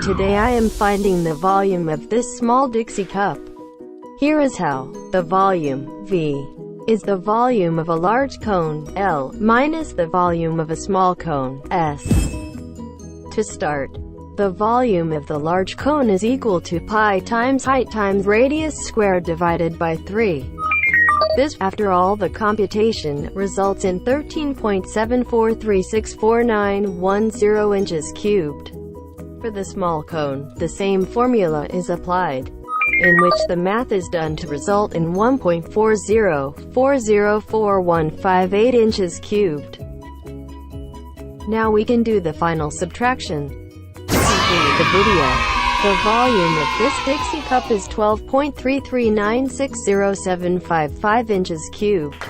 Today I am finding the volume of this small Dixie cup. Here is how. The volume, V, is the volume of a large cone, L, minus the volume of a small cone, S. To start, the volume of the large cone is equal to pi times height times radius squared divided by 3. This, after all the computation, results in 13.74364910 inches cubed. For the small cone, the same formula is applied, in which the math is done to result in 1.4040415 inches cubed. Now we can do the final subtraction. To complete the video, the volume of this Dixie cup is 12.3396075 inches cubed.